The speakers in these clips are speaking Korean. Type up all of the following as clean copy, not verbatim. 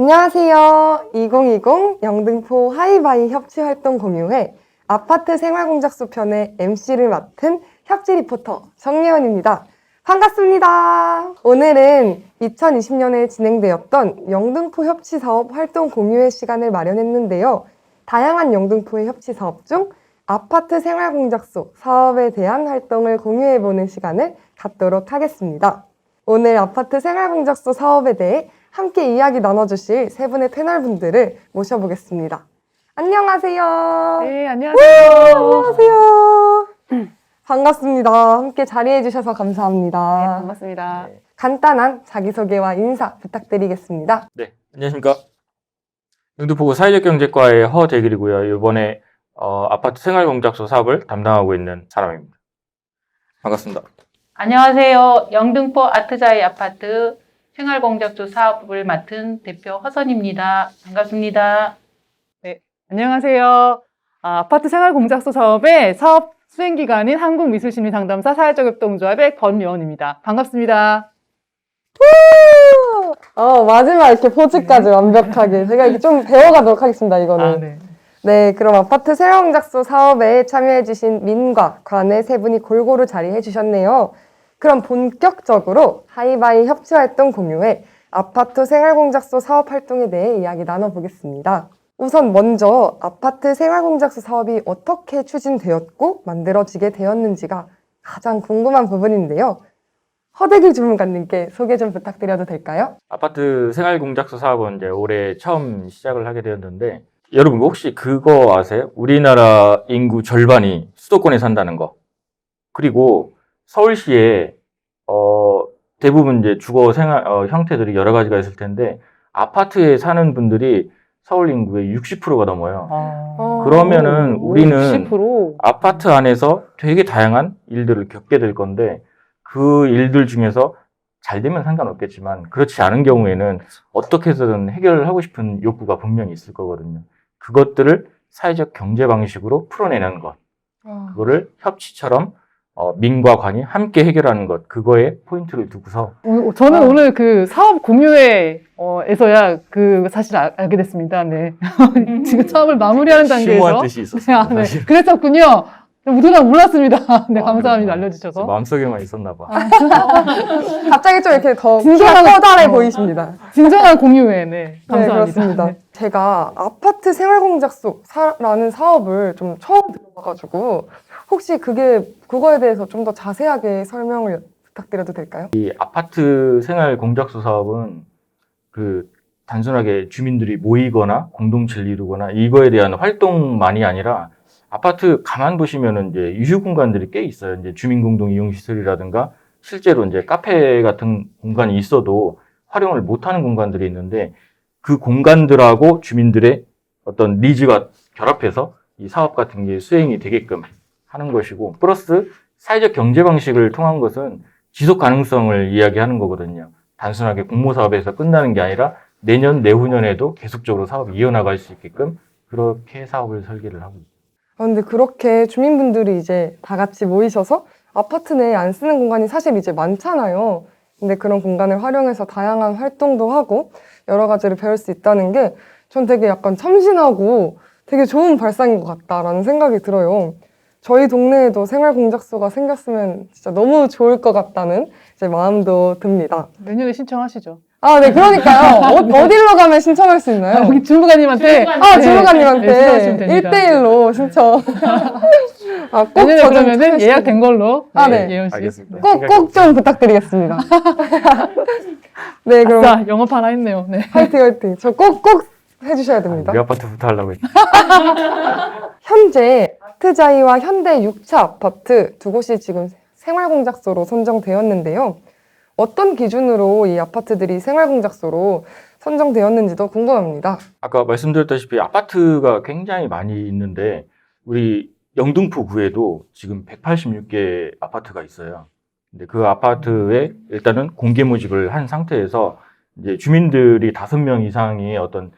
안녕하세요. 2020 영등포 하이바이 협치활동 공유회 아파트 생활공작소 편의 MC를 맡은 협치 리포터 정예원입니다. 반갑습니다. 오늘은 2020년에 진행되었던 영등포 협치사업 활동 공유회 시간을 마련했는데요. 다양한 영등포의 협치사업 중 아파트 생활공작소 사업에 대한 활동을 공유해보는 시간을 갖도록 하겠습니다. 오늘 아파트 생활공작소 사업에 대해 함께 이야기 나눠주실 세 분의 패널분들을 모셔보겠습니다. 안녕하세요. 네, 안녕하세요. 안녕하세요. 반갑습니다. 함께 자리해주셔서 감사합니다. 네, 반갑습니다. 간단한 자기소개와 인사 부탁드리겠습니다. 네, 안녕하십니까. 영등포구 사회적경제과의 허대길이고요. 이번에 아파트 생활공작소 사업을 담당하고 있는 사람입니다. 반갑습니다. 안녕하세요. 영등포 아트자이 아파트 생활공작소 사업을 맡은 대표 허선입니다. 반갑습니다. 안녕하세요. 아파트 생활공작소 사업의 사업 수행기관인 한국미술심리상담사 사회적협동조합의 권미원입니다. 반갑습니다. 마지막 이렇게 포즈까지 완벽하게 제가 이렇게 좀 배워가도록 하겠습니다. 이거는. 네, 그럼 아파트 생활공작소 사업에 참여해주신 민과 관의 세 분이 골고루 자리해주셨네요. 그럼 본격적으로 하이바이 협치활동 공유회 아파트 생활공작소 사업 활동에 대해 이야기 나눠보겠습니다. 우선 먼저 아파트 생활공작소 사업이 어떻게 추진되었고 만들어지게 되었는지가 가장 궁금한 부분인데요. 허대길 주무관님께 소개 좀 부탁드려도 될까요? 아파트 생활공작소 사업은 이제 올해 처음 시작을 하게 되었는데, 여러분 혹시 그거 아세요? 우리나라 인구 절반이 수도권에 산다는 거. 그리고 서울시에 대부분 이제 주거 생활 형태들이 여러 가지가 있을 텐데, 아파트에 사는 분들이 서울 인구의 60%가 넘어요. 그러면은 우리는 60%? 아파트 안에서 되게 다양한 일들을 겪게 될 건데, 그 일들 중에서 잘 되면 상관없겠지만 그렇지 않은 경우에는 어떻게 해서든 해결을 하고 싶은 욕구가 분명히 있을 거거든요. 그것들을 사회적 경제 방식으로 풀어내는 것, 그거를 협치처럼 민과 관이 함께 해결하는 것, 그거에 포인트를 두고서 저는 오늘 그 사업 공유회에서야 그 사실 알게 됐습니다. 네. 지금 사업을 마무리하는 단계에서. 심오한 뜻이 있었어요. 네. 사실. 그랬었군요. 저는 몰랐습니다. 네, 감사합니다. 그렇구나. 알려주셔서. 마음속에만 있었나 봐. 갑자기 좀 이렇게 더 진솔한- 커다래 보이십니다. 진정한 공유회, 네. 감사합니다. 네, 그렇습니다. 네. 제가 아파트 생활공작소라는 사업을 좀 처음 들어봐가지고 혹시 그거에 대해서 좀 더 자세하게 설명을 부탁드려도 될까요? 이 아파트 생활공작소 사업은 단순하게 주민들이 모이거나 공동체를 이루거나 이거에 대한 활동만이 아니라, 아파트 가만 보시면은 이제 유휴 공간들이 꽤 있어요. 이제 주민 공동 이용 시설이라든가 실제로 이제 카페 같은 공간이 있어도 활용을 못하는 공간들이 있는데, 그 공간들하고 주민들의 어떤 니즈가 결합해서 이 사업 같은 게 수행이 되게끔 하는 것이고, 플러스 사회적 경제 방식을 통한 것은 지속 가능성을 이야기하는 거거든요. 단순하게 공모 사업에서 끝나는 게 아니라 내년, 내후년에도 계속적으로 사업이 이어나갈 수 있게끔 그렇게 사업을 설계를 하고 있습니다. 근데 그렇게 주민분들이 이제 다 같이 모이셔서 아파트 내에 안 쓰는 공간이 사실 이제 많잖아요. 근데 그런 공간을 활용해서 다양한 활동도 하고 여러 가지를 배울 수 있다는 게 전 되게 약간 참신하고 되게 좋은 발상인 것 같다라는 생각이 들어요. 저희 동네에도 생활공작소가 생겼으면 진짜 너무 좋을 것 같다는 이제 마음도 듭니다. 내년에 신청하시죠. 네, 그러니까요. 어디로 가면 신청할 수 있나요? 우리 주무관님한테. 주무관님한테 네, 신청하시면 됩니다. 1대1로 신청. 꼭 내년에 저좀 그러면은 예약된 걸로. 네. 예원 씨. 알겠습니다. 꼭 좀 부탁드리겠습니다. 네, 그럼 아싸, 영업 하나 했네요. 네. 화이팅. 저 꼭 해주셔야 됩니다. 우리 아파트부터 하려고 했는데. 현재 아트자이와 현대 6차 아파트 두 곳이 지금 생활공작소로 선정되었는데요. 어떤 기준으로 이 아파트들이 생활공작소로 선정되었는지도 궁금합니다. 아까 말씀드렸다시피 아파트가 굉장히 많이 있는데, 우리 영등포구에도 지금 186개 아파트가 있어요. 근데 그 아파트에 일단은 공개 모집을 한 상태에서 이제 주민들이 5명 이상의 어떤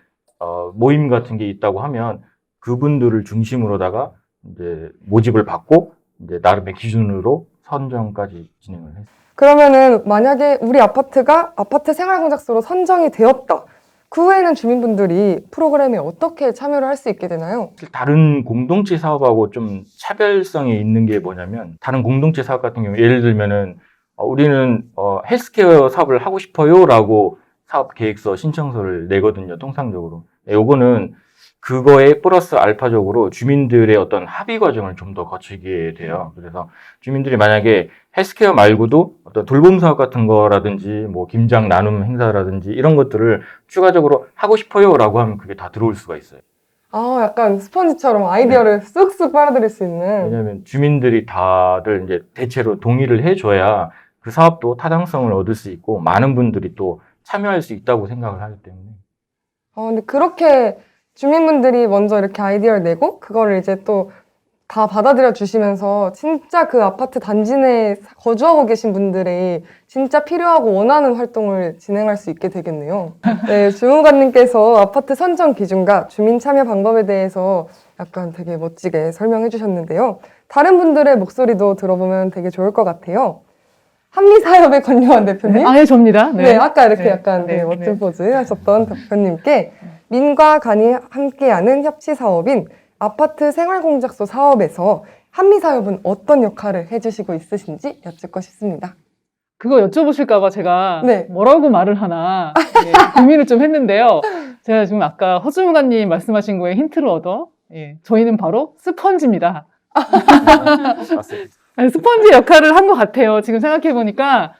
모임 같은 게 있다고 하면 그분들을 중심으로다가 이제 모집을 받고 이제 나름의 기준으로 선정까지 진행을 했어요. 그러면은 만약에 우리 아파트가 아파트 생활공작소로 선정이 되었다. 그 후에는 주민분들이 프로그램에 어떻게 참여를 할 수 있게 되나요? 다른 공동체 사업하고 좀 차별성이 있는 게 뭐냐면, 다른 공동체 사업 같은 경우 예를 들면은 우리는 헬스케어 사업을 하고 싶어요라고 사업 계획서 신청서를 내거든요, 통상적으로. 요거는 그거에 플러스 알파적으로 주민들의 어떤 합의 과정을 좀 더 거치게 돼요. 그래서 주민들이 만약에 헬스케어 말고도 어떤 돌봄 사업 같은 거라든지 뭐 김장 나눔 행사라든지 이런 것들을 추가적으로 하고 싶어요라고 하면 그게 다 들어올 수가 있어요. 아, 약간 스펀지처럼 아이디어를 쑥쑥 빨아들일 수 있는. 왜냐하면 주민들이 다들 이제 대체로 동의를 해줘야 그 사업도 타당성을 얻을 수 있고 많은 분들이 또 참여할 수 있다고 생각을 하기 때문에. 근데 그렇게 주민분들이 먼저 이렇게 아이디어를 내고 그거를 이제 또 다 받아들여 주시면서 진짜 그 아파트 단지 내에 거주하고 계신 분들이 진짜 필요하고 원하는 활동을 진행할 수 있게 되겠네요. 네, 주무관님께서 아파트 선정 기준과 주민 참여 방법에 대해서 약간 되게 멋지게 설명해 주셨는데요. 다른 분들의 목소리도 들어보면 되게 좋을 것 같아요. 한미사협의 권요한 대표님. 네, 접니다. 네, 아까 이렇게 네, 약간 네, 되게 멋진 네. 포즈 하셨던 대표님께 민과 간이 함께하는 협치 사업인 아파트 생활공작소 사업에서 한미사협은 어떤 역할을 해주시고 있으신지 여쭙고 싶습니다. 그거 여쭤보실까봐 제가 네. 뭐라고 말을 하나 고민을 좀 했는데요. 제가 지금 아까 허주무관님 말씀하신 거에 힌트를 얻어, 저희는 바로 스펀지입니다. 맞습니다. 아니, 스펀지 역할을 한 것 같아요. 지금 생각해보니까,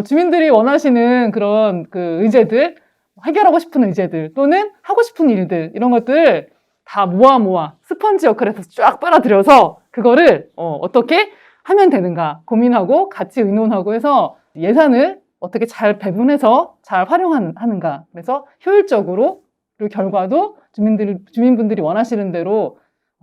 주민들이 원하시는 그런 그 의제들, 해결하고 싶은 의제들, 또는 하고 싶은 일들, 이런 것들 다 모아 스펀지 역할에서 쫙 빨아들여서 그거를 어떻게 하면 되는가 고민하고 같이 의논하고 해서 예산을 어떻게 잘 배분해서 잘 활용하는가. 그래서 효율적으로 그리고 결과도 주민분들이 원하시는 대로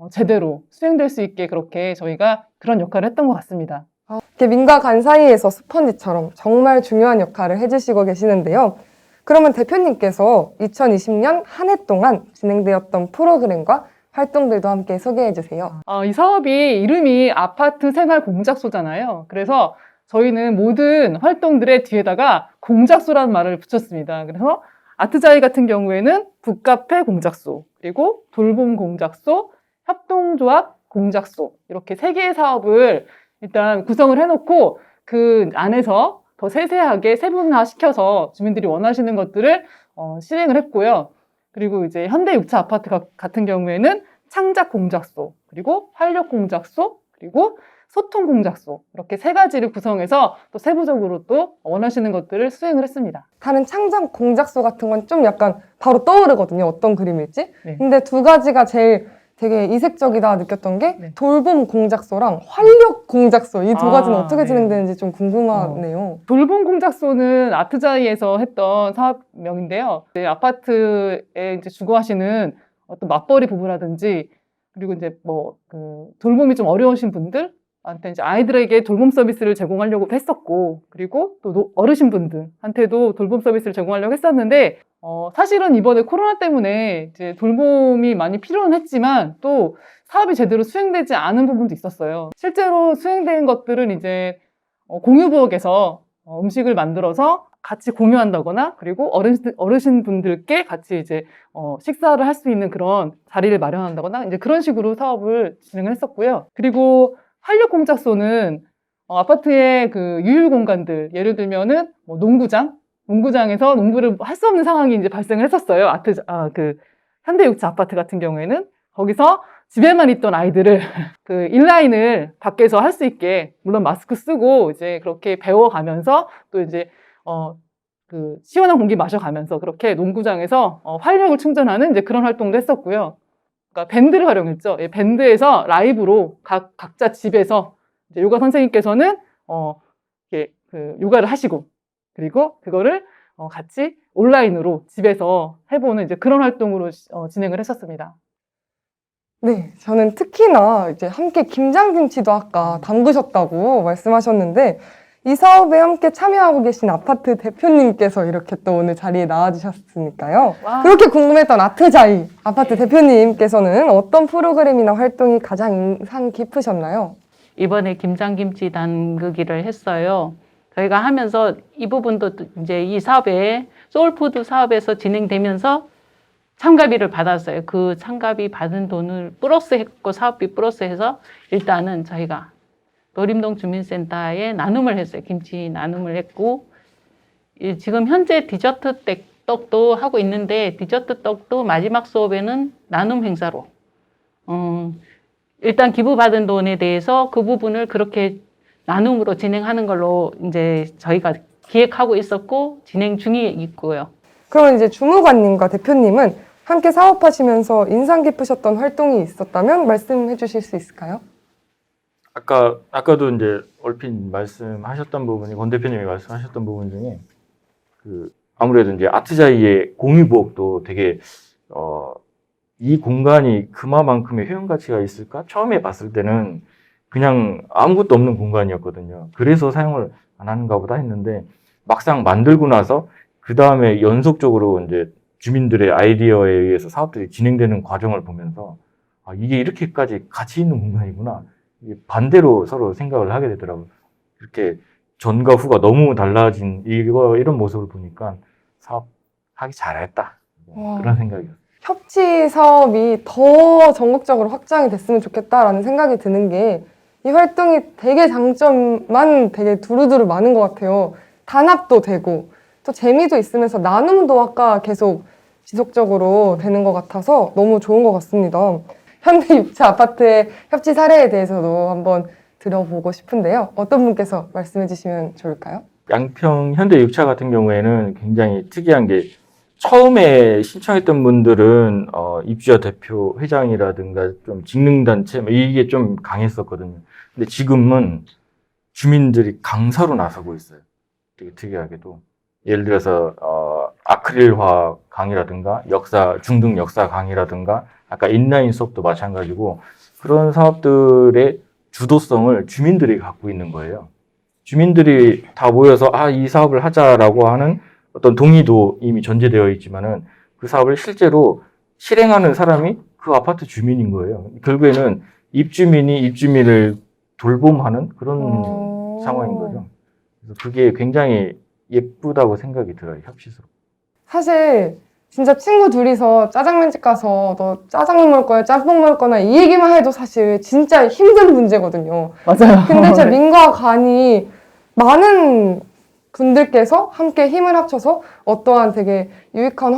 제대로 수행될 수 있게 그렇게 저희가 그런 역할을 했던 것 같습니다. 이렇게 민과 간 사이에서 스펀지처럼 정말 중요한 역할을 해주시고 계시는데요. 그러면 대표님께서 2020년 한 해 동안 진행되었던 프로그램과 활동들도 함께 소개해 주세요. 이 사업이 이름이 아파트 생활 공작소잖아요. 그래서 저희는 모든 활동들의 뒤에다가 공작소라는 말을 붙였습니다. 그래서 아트자이 같은 경우에는 북카페 공작소, 그리고 돌봄 공작소, 협동조합 공작소 이렇게 3개의 사업을 일단 구성을 해놓고 그 안에서 더 세세하게 세분화시켜서 주민들이 원하시는 것들을 실행을 했고요. 그리고 이제 현대 6차 아파트 같은 경우에는 창작 공작소, 그리고 활력 공작소, 그리고 소통 공작소 이렇게 3가지를 구성해서 또 세부적으로 또 원하시는 것들을 수행을 했습니다. 다른 창작 공작소 같은 건 좀 약간 바로 떠오르거든요. 어떤 그림일지. 네. 근데 2가지가 제일 되게 이색적이다 느꼈던 게 네. 돌봄 공작소랑 활력 공작소 이 2가지는 어떻게 네. 진행되는지 좀 궁금하네요. 돌봄 공작소는 아트자이에서 했던 사업명인데요. 이제 아파트에 이제 주거하시는 어떤 맞벌이 부부라든지 그리고 이제 돌봄이 좀 어려우신 분들한테 이제 아이들에게 돌봄 서비스를 제공하려고 했었고, 그리고 또 어르신분들한테도 돌봄 서비스를 제공하려고 했었는데, 사실은 이번에 코로나 때문에 이제 돌봄이 많이 필요는 했지만 또 사업이 제대로 수행되지 않은 부분도 있었어요. 실제로 수행된 것들은 이제 공유부엌에서 음식을 만들어서 같이 공유한다거나 그리고 어르신분들께 같이 이제 식사를 할 수 있는 그런 자리를 마련한다거나 이제 그런 식으로 사업을 진행을 했었고요. 그리고 활력 공작소는 아파트의 그 유휴 공간들, 예를 들면은 농구장에서 농구를 할 수 없는 상황이 이제 발생을 했었어요. 현대 6차 아파트 같은 경우에는 거기서 집에만 있던 아이들을 그 인라인을 밖에서 할 수 있게, 물론 마스크 쓰고 이제 그렇게 배워가면서 또 이제 그 시원한 공기 마셔가면서 그렇게 농구장에서 활력을 충전하는 이제 그런 활동도 했었고요. 그러니까 밴드를 활용했죠. 밴드에서 라이브로 각자 집에서 이제 요가 선생님께서는 이렇게 그 요가를 하시고, 그리고 그거를 같이 온라인으로 집에서 해보는 이제 그런 활동으로 진행을 했었습니다. 네, 저는 특히나 이제 함께 김장김치도 아까 담그셨다고 말씀하셨는데 이 사업에 함께 참여하고 계신 아파트 대표님께서 이렇게 또 오늘 자리에 나와주셨으니까요. 와. 그렇게 궁금했던 아트자이 아파트 대표님께서는 어떤 프로그램이나 활동이 가장 인상 깊으셨나요? 이번에 김장김치 담그기를 했어요. 저희가 하면서 이 부분도 이제 이 사업에 소울푸드 사업에서 진행되면서 참가비를 받았어요. 그 참가비 받은 돈을 플러스 했고 사업비 플러스 해서 일단은 저희가 노림동 주민센터에 나눔을 했어요. 김치 나눔을 했고 지금 현재 디저트 떡도 하고 있는데 디저트 떡도 마지막 수업에는 나눔 행사로 일단 기부받은 돈에 대해서 그 부분을 그렇게 나눔으로 진행하는 걸로 이제 저희가 기획하고 있었고 진행 중에 있고요. 그러면 이제 주무관님과 대표님은 함께 사업하시면서 인상 깊으셨던 활동이 있었다면 말씀해 주실 수 있을까요? 아까도 이제 얼핏 말씀하셨던 부분이 권 대표님이 말씀하셨던 부분 중에 아무래도 이제 아트자이의 공유부업도 되게 이 공간이 그만큼의 효용 가치가 있을까? 처음에 봤을 때는 그냥 아무것도 없는 공간이었거든요. 그래서 사용을 안 하는가 보다 했는데 막상 만들고 나서 그 다음에 연속적으로 이제 주민들의 아이디어에 의해서 사업들이 진행되는 과정을 보면서 이게 이렇게까지 가치 있는 공간이구나. 이게 반대로 서로 생각을 하게 되더라고요. 이렇게 전과 후가 너무 달라진 이런 모습을 보니까 사업하기 잘했다. 그런 생각이었어요. 협치 사업이 더 전국적으로 확장이 됐으면 좋겠다라는 생각이 드는 게 이 활동이 되게 장점만 되게 두루두루 많은 것 같아요. 단합도 되고 또 재미도 있으면서 나눔도 아까 계속 지속적으로 되는 것 같아서 너무 좋은 것 같습니다. 현대 6차 아파트의 협치 사례에 대해서도 한번 들어보고 싶은데요. 어떤 분께서 말씀해 주시면 좋을까요? 양평 현대 6차 같은 경우에는 굉장히 특이한 게 처음에 신청했던 분들은 입주자 대표 회장이라든가 좀 직능단체 이게 좀 강했었거든요. 근데 지금은 주민들이 강사로 나서고 있어요. 되게 특이하게도. 예를 들어서 아크릴화 강의라든가 중등 역사 강의라든가 아까 인라인 수업도 마찬가지고 그런 사업들의 주도성을 주민들이 갖고 있는 거예요. 주민들이 다 모여서 이 사업을 하자라고 하는 어떤 동의도 이미 전제되어 있지만은 그 사업을 실제로 실행하는 사람이 그 아파트 주민인 거예요. 결국에는 입주민이 입주민을 돌봄하는 그런 상황인 거죠. 그래서 그게 굉장히 예쁘다고 생각이 들어요. 협치스럽고. 사실 진짜 친구 둘이서 짜장면집 가서 너 짜장면 먹을 거야, 짬뽕 먹을 거나 이 얘기만 해도 사실 진짜 힘든 문제거든요. 맞아요. 근데 진짜 네. 민과 간이 많은 분들께서 함께 힘을 합쳐서 어떠한 되게 유익한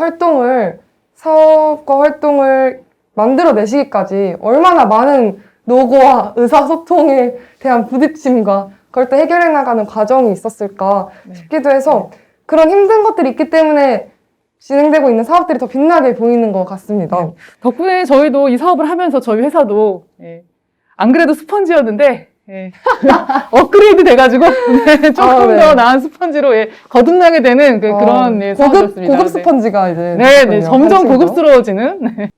사업과 활동을 만들어내시기까지 얼마나 많은 노고와 의사소통에 대한 부딪힘과 그걸 또 해결해 나가는 과정이 있었을까 싶기도 해서 그런 힘든 것들이 있기 때문에 진행되고 있는 사업들이 더 빛나게 보이는 것 같습니다. 덕분에 저희도 이 사업을 하면서 저희 회사도 안 그래도 스펀지였는데 업그레이드 돼가지고 조금 더 나은 스펀지로 거듭나게 되는 그런 사업이었습니다. 고급 스펀지가 이제 네, 점점 하시죠. 고급스러워지는.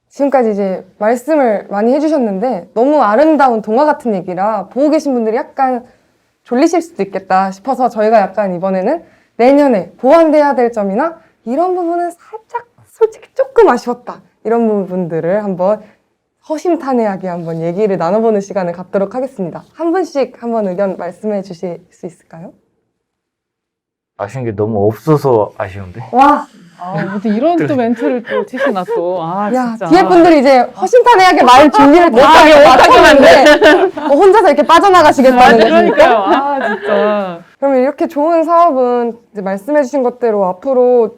지금까지 이제 말씀을 많이 해주셨는데 너무 아름다운 동화 같은 얘기라 보고 계신 분들이 약간 졸리실 수도 있겠다 싶어서 저희가 약간 이번에는 내년에 보완돼야 될 점이나 이런 부분은 살짝 솔직히 조금 아쉬웠다 이런 부분들을 한번 허심탄회하게 한번 얘기를 나눠보는 시간을 갖도록 하겠습니다. 한 분씩 한번 의견 말씀해 주실 수 있을까요? 아쉬운 게 너무 없어서 아쉬운데. 와, 무슨 이런 또 멘트를 또 치시나 또. 야, 진짜. 뒤에 분들이 이제 허심탄회하게 말 준비를 못하게 맞췄는데 혼자서 이렇게 빠져나가시겠다는 거니까. 그러니까요. 진짜. 그러면 이렇게 좋은 사업은 이제 말씀해 주신 것대로 앞으로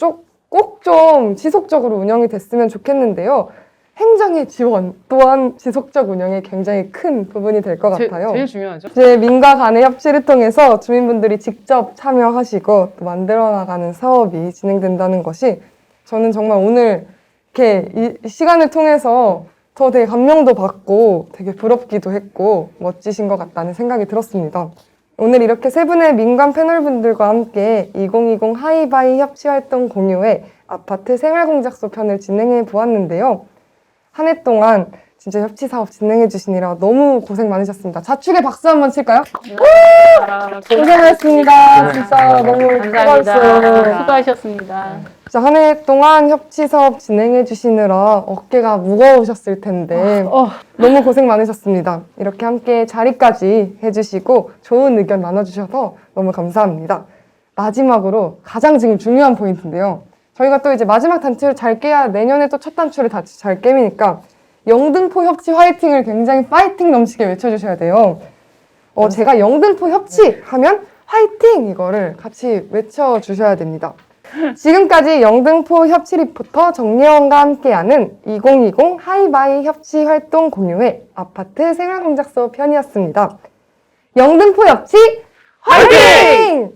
꼭 좀 지속적으로 운영이 됐으면 좋겠는데요. 행정의 지원 또한 지속적 운영에 굉장히 큰 부분이 될 것 같아요. 제일 중요하죠. 이제 민과 간의 협치를 통해서 주민분들이 직접 참여하시고 또 만들어 나가는 사업이 진행된다는 것이 저는 정말 오늘 이렇게 이 시간을 통해서 더 되게 감명도 받고 되게 부럽기도 했고 멋지신 것 같다는 생각이 들었습니다. 오늘 이렇게 세 분의 민관 패널분들과 함께 2020 하이바이 협치활동 공유회 아파트 생활공작소 편을 진행해 보았는데요. 한 해 동안 진짜 협치 사업 진행해 주시느라 너무 고생 많으셨습니다. 자축에 박수 한번 칠까요? 고생하셨습니다. 진짜 너무 감사합니다. 수고하셨어요. 수고하셨습니다. 한 해 동안 협치 사업 진행해 주시느라 어깨가 무거우셨을 텐데 너무 고생 많으셨습니다. 이렇게 함께 자리까지 해주시고 좋은 의견 나눠주셔서 너무 감사합니다. 마지막으로 가장 지금 중요한 포인트인데요. 저희가 또 이제 마지막 단추를 잘 깨야 내년에 또 첫 단추를 같이 잘 깨미니까 영등포 협치 화이팅을 굉장히 파이팅 넘치게 외쳐주셔야 돼요. 제가 영등포 협치 하면 화이팅! 이거를 같이 외쳐주셔야 됩니다. 지금까지 영등포 협치 리포터 정예원과 함께하는 2020 하이바이 협치 활동 공유회 아파트 생활공작소 편이었습니다. 영등포 협치 화이팅!